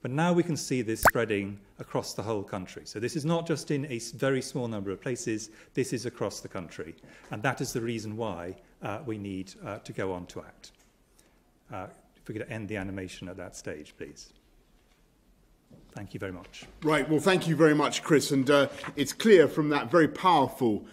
but now we can see this spreading across the whole country. So this is not just in a very small number of places, this is across the country. And that is the reason why we need to go on to act. If we could end the animation at that stage, please. Thank you very much. Right, well, thank you very much, Chris. And it's clear from that very powerful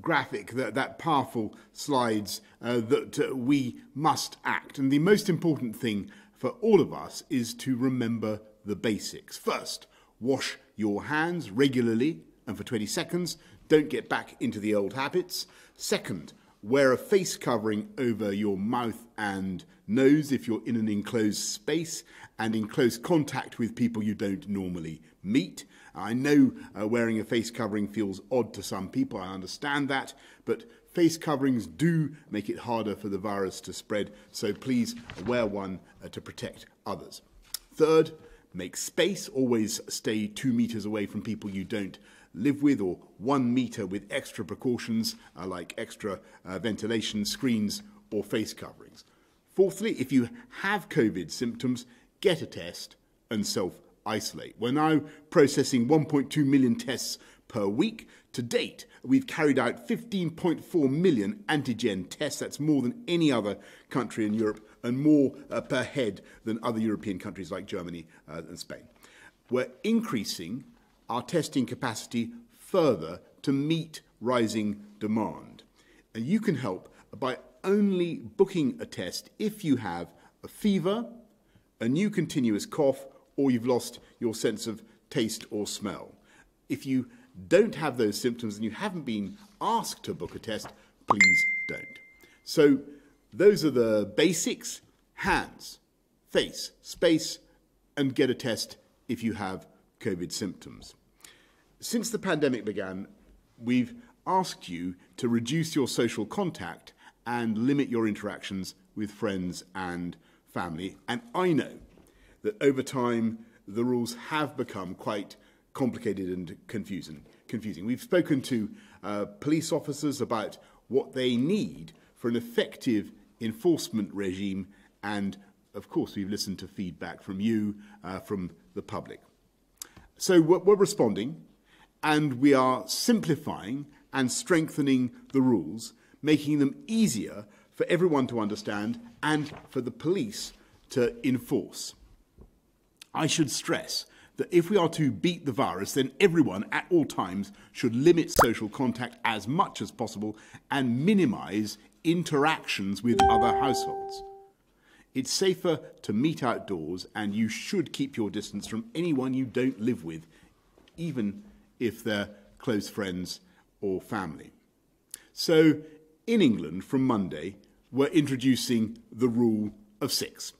graphic, that powerful slides, that we must act. And the most important thing for all of us is to remember the basics. First, wash your hands regularly and for 20 seconds. Don't get back into the old habits. Second, wear a face covering over your mouth and nose if you're in an enclosed space and in close contact with people you don't normally meet. I know wearing a face covering feels odd to some people, I understand that, but face coverings do make it harder for the virus to spread, so please wear one to protect others. Third, make space. Always stay 2 meters away from people you don't live with, or 1 meter with extra precautions like extra ventilation screens or face coverings. Fourthly, if you have COVID symptoms, get a test and self-isolate. We're now processing 1.2 million tests per week. To date, we've carried out 15.4 million antigen tests. That's more than any other country in Europe and more per head than other European countries like Germany and Spain. We're increasing our testing capacity further to meet rising demand. And you can help by only booking a test if you have a fever, a new continuous cough, or you've lost your sense of taste or smell. If you don't have those symptoms and you haven't been asked to book a test, please don't. So those are the basics: hands, face, space, and get a test if you have COVID symptoms. Since the pandemic began, we've asked you to reduce your social contact and limit your interactions with friends and family. And I know that over time, the rules have become quite complicated and confusing. We've spoken to police officers about what they need for an effective enforcement regime, and of course we've listened to feedback from you, from the public. So we're responding, and we are simplifying and strengthening the rules, making them easier for everyone to understand and for the police to enforce. I should stress that if we are to beat the virus, then everyone at all times should limit social contact as much as possible and minimise interactions with other households. It's safer to meet outdoors, and you should keep your distance from anyone you don't live with, even if they're close friends or family. So in England, from Monday, we're introducing the rule of 6.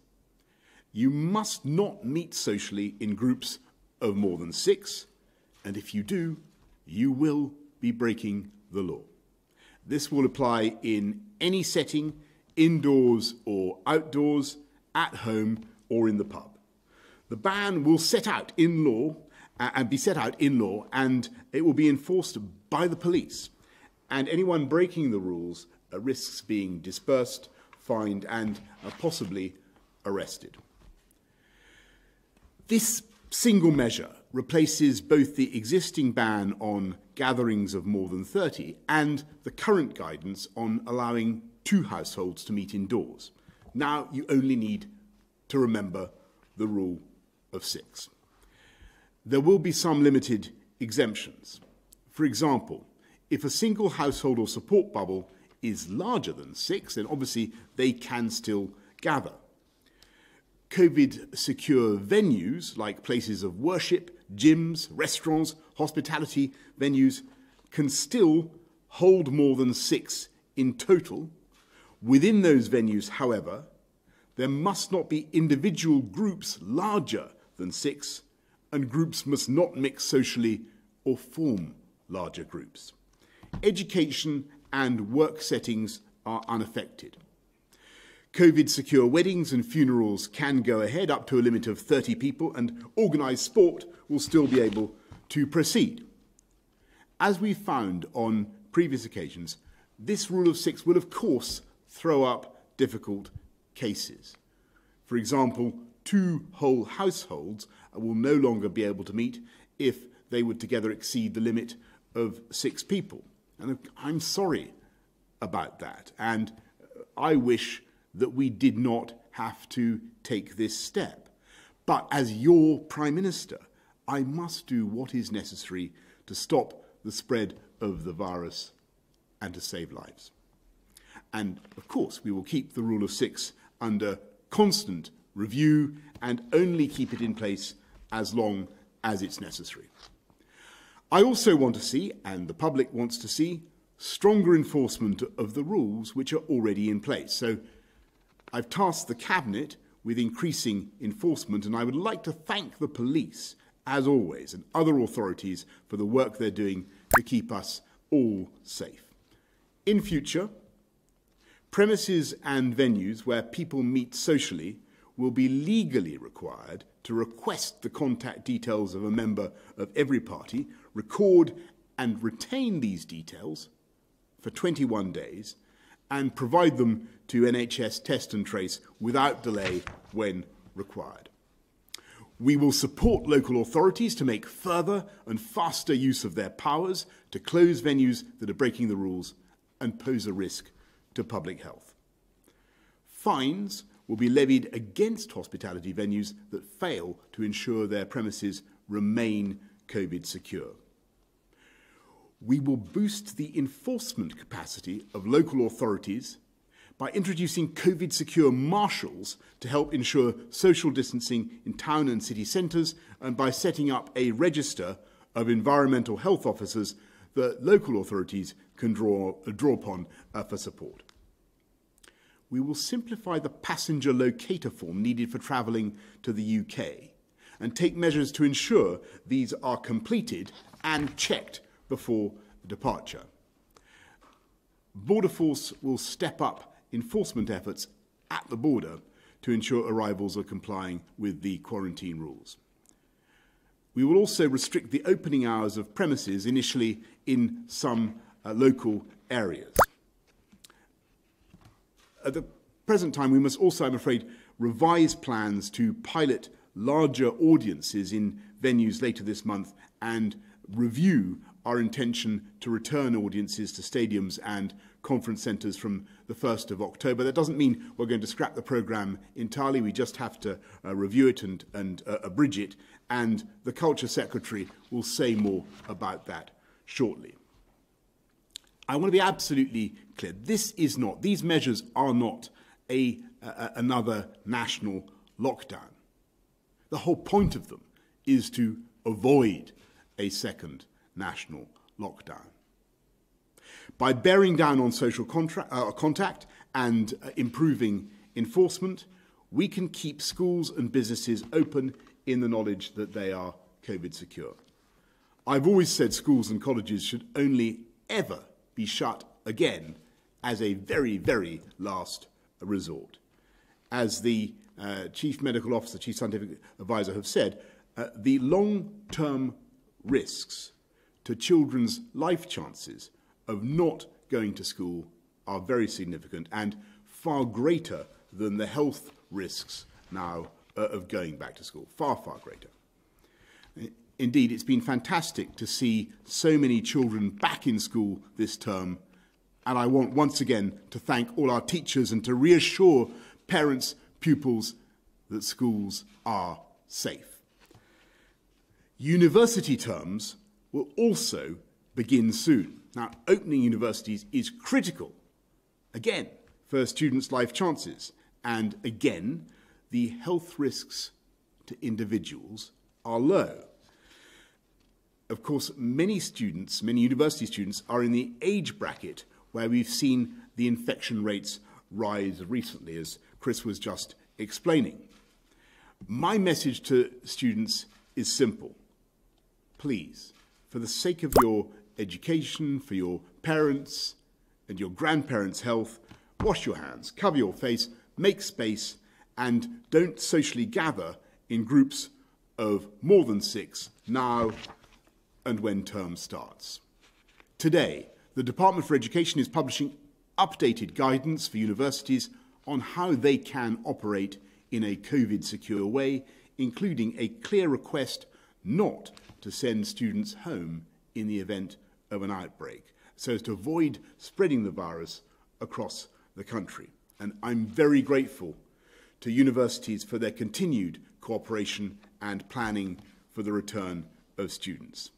You must not meet socially in groups of more than 6, and if you do, you will be breaking the law. This will apply in any setting, indoors or outdoors, at home or in the pub. The ban will set out in law and it will be enforced by the police. And anyone breaking the rules risks being dispersed, fined, and possibly arrested. This single measure replaces both the existing ban on gatherings of more than 30 and the current guidance on allowing 2 households to meet indoors. Now you only need to remember the rule of 6. There will be some limited exemptions. For example, if a single household or support bubble is larger than 6, then obviously they can still gather. COVID-secure venues like places of worship, gyms, restaurants, hospitality venues can still hold more than 6 in total. Within those venues, however, there must not be individual groups larger than 6, and groups must not mix socially or form larger groups. Education and work settings are unaffected. COVID-secure weddings and funerals can go ahead up to a limit of 30 people, and organised sport will still be able to proceed. As we found on previous occasions, this rule of 6 will of course throw up difficult cases. For example, 2 whole households will no longer be able to meet if they would together exceed the limit of 6 people. And I'm sorry about that. And I wish that we did not have to take this step. But as your Prime Minister, I must do what is necessary to stop the spread of the virus and to save lives. And of course, we will keep the rule of 6 under constant review and only keep it in place as long as it's necessary. I also want to see, and the public wants to see, stronger enforcement of the rules which are already in place. So I've tasked the Cabinet with increasing enforcement, and I would like to thank the police, as always, and other authorities for the work they're doing to keep us all safe. In future, premises and venues where people meet socially will be legally required to request the contact details of a member of every party, record and retain these details for 21 days, and provide them to NHS Test and Trace without delay when required. We will support local authorities to make further and faster use of their powers to close venues that are breaking the rules and pose a risk to public health. Fines will be levied against hospitality venues that fail to ensure their premises remain COVID secure. We will boost the enforcement capacity of local authorities by introducing COVID-secure marshals to help ensure social distancing in town and city centres, and by setting up a register of environmental health officers that local authorities can draw upon for support. We will simplify the passenger locator form needed for travelling to the UK and take measures to ensure these are completed and checked before departure. Border Force will step up enforcement efforts at the border to ensure arrivals are complying with the quarantine rules. We will also restrict the opening hours of premises initially in some local areas. At the present time, we must also, I'm afraid, revise plans to pilot larger audiences in venues later this month and review our intention to return audiences to stadiums and conference centres from the 1st of October. That doesn't mean we're going to scrap the programme entirely. We just have to review it and abridge it, and the Culture Secretary will say more about that shortly. I want to be absolutely clear. These measures are not another national lockdown. The whole point of them is to avoid a second national lockdown. By bearing down on social contact and improving enforcement, we can keep schools and businesses open in the knowledge that they are COVID secure. I've always said schools and colleges should only ever be shut again as a very, very last resort. As the Chief Medical Officer, Chief Scientific Advisor have said, the long-term risks to children's life chances of not going to school are very significant and far greater than the health risks now of going back to school. Far, far greater. Indeed, it's been fantastic to see so many children back in school this term, and I want once again to thank all our teachers and to reassure parents, pupils that schools are safe. University terms will also begin soon. Now, opening universities is critical, again, for students' life chances, and again, the health risks to individuals are low. Of course, many university students are in the age bracket where we've seen the infection rates rise recently, as Chris was just explaining. My message to students is simple. Please, for the sake of your education, for your parents and your grandparents' health, wash your hands, cover your face, make space, and don't socially gather in groups of more than 6 now and when term starts. Today, the Department for Education is publishing updated guidance for universities on how they can operate in a COVID-secure way, including a clear request not to send students home in the event of an outbreak, so as to avoid spreading the virus across the country. And I'm very grateful to universities for their continued cooperation and planning for the return of students.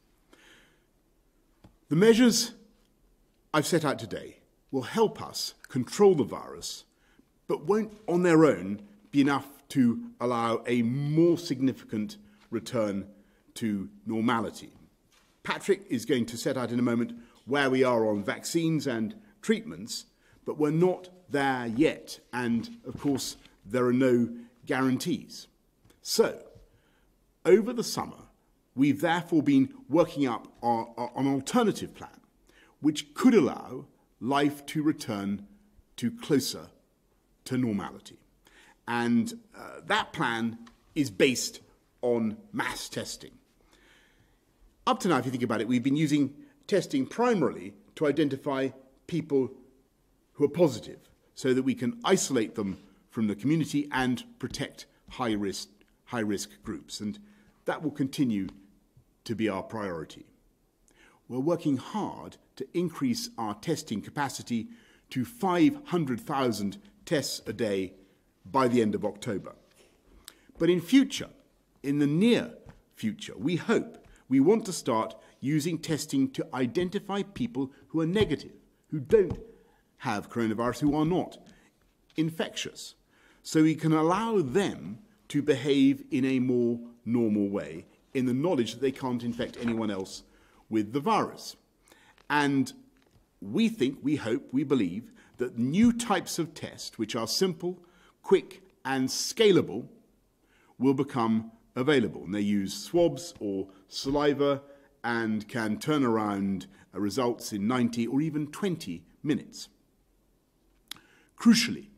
The measures I've set out today will help us control the virus, but won't on their own be enough to allow a more significant return to normality. Patrick is going to set out in a moment where we are on vaccines and treatments, but we're not there yet, and of course there are no guarantees. So, over the summer, we've therefore been working up an alternative plan which could allow life to return to closer to normality. And that plan is based on mass testing. Up to now, if you think about it, we've been using testing primarily to identify people who are positive so that we can isolate them from the community and protect high-risk groups. And that will continue to be our priority. We're working hard to increase our testing capacity to 500,000 tests a day by the end of October. But in the near future, we want to start using testing to identify people who are negative, who don't have coronavirus, who are not infectious, so we can allow them to behave in a more normal way, in the knowledge that they can't infect anyone else with the virus. And we think, we hope, we believe that new types of tests, which are simple, quick, and scalable, will become available. And they use swabs or saliva and can turn around results in 90 or even 20 minutes. Crucially,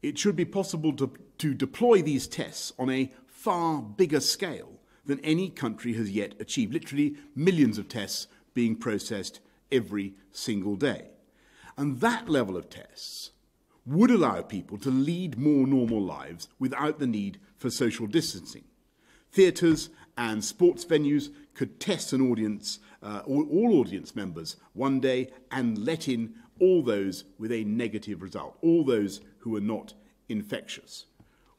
it should be possible to deploy these tests on a far bigger scale than any country has yet achieved. Literally millions of tests being processed every single day. And that level of tests would allow people to lead more normal lives without the need for social distancing. Theatres and sports venues could test an audience, all audience members one day and let in all those with a negative result, all those who are not infectious.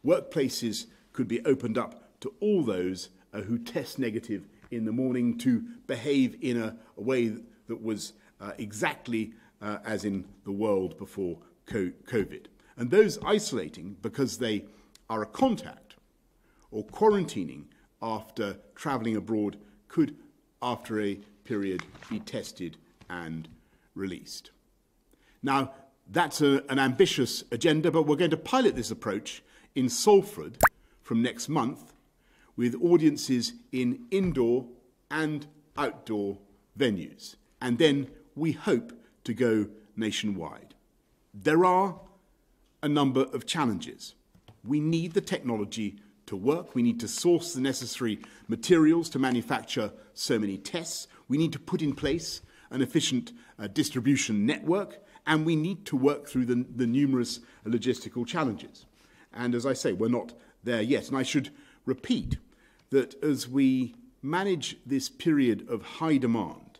Workplaces could be opened up to all those who test negative in the morning to behave in a way that was exactly as in the world before COVID. And those isolating because they are a contact or quarantining after travelling abroad could, after a period, be tested and released. Now, that's an ambitious agenda, but we're going to pilot this approach in Salford from next month with audiences in indoor and outdoor venues. And then we hope to go nationwide. There are a number of challenges. We need the technology to work. We need to source the necessary materials to manufacture so many tests. We need to put in place an efficient distribution network, and we need to work through the numerous logistical challenges. And as I say, we're not there yet. And I should repeat that as we manage this period of high demand,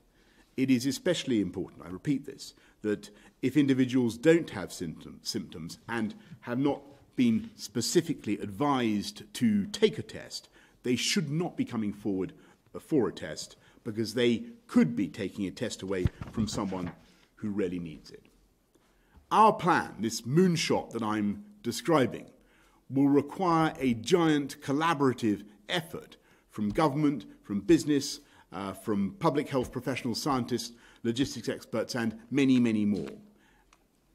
it is especially important, I repeat this, that if individuals don't have symptoms and have not been specifically advised to take a test, they should not be coming forward for a test because they could be taking a test away from someone who really needs it. Our plan, this moonshot that I'm describing, will require a giant collaborative effort from government, from business, from public health professionals, scientists, logistics experts, and many, many more.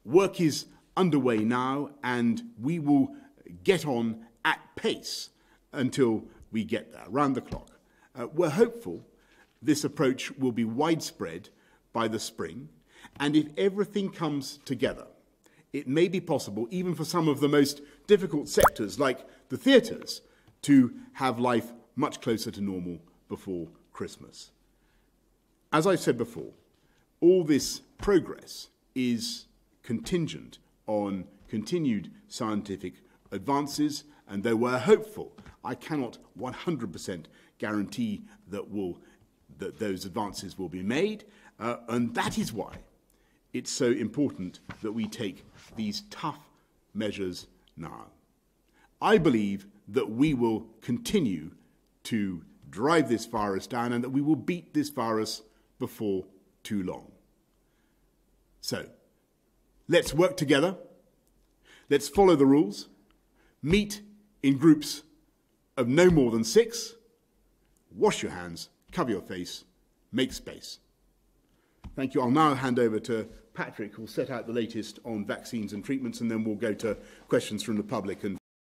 Work is underway now, and we will get on at pace until we get there, round the clock. We're hopeful this approach will be widespread by the spring, and if everything comes together, it may be possible, even for some of the most difficult sectors, like the theatres, to have life much closer to normal before Christmas. As I said before, all this progress is contingent on continued scientific advances, and though we're hopeful, I cannot 100% guarantee that those advances will be made, and that is why it's so important that we take these tough measures now. I believe that we will continue to drive this virus down and that we will beat this virus before too long. So, let's work together. Let's follow the rules. Meet in groups of no more than 6. Wash your hands, cover your face, make space. Thank you. I'll now hand over to Patrick, who will set out the latest on vaccines and treatments, and then we'll go to questions from the public.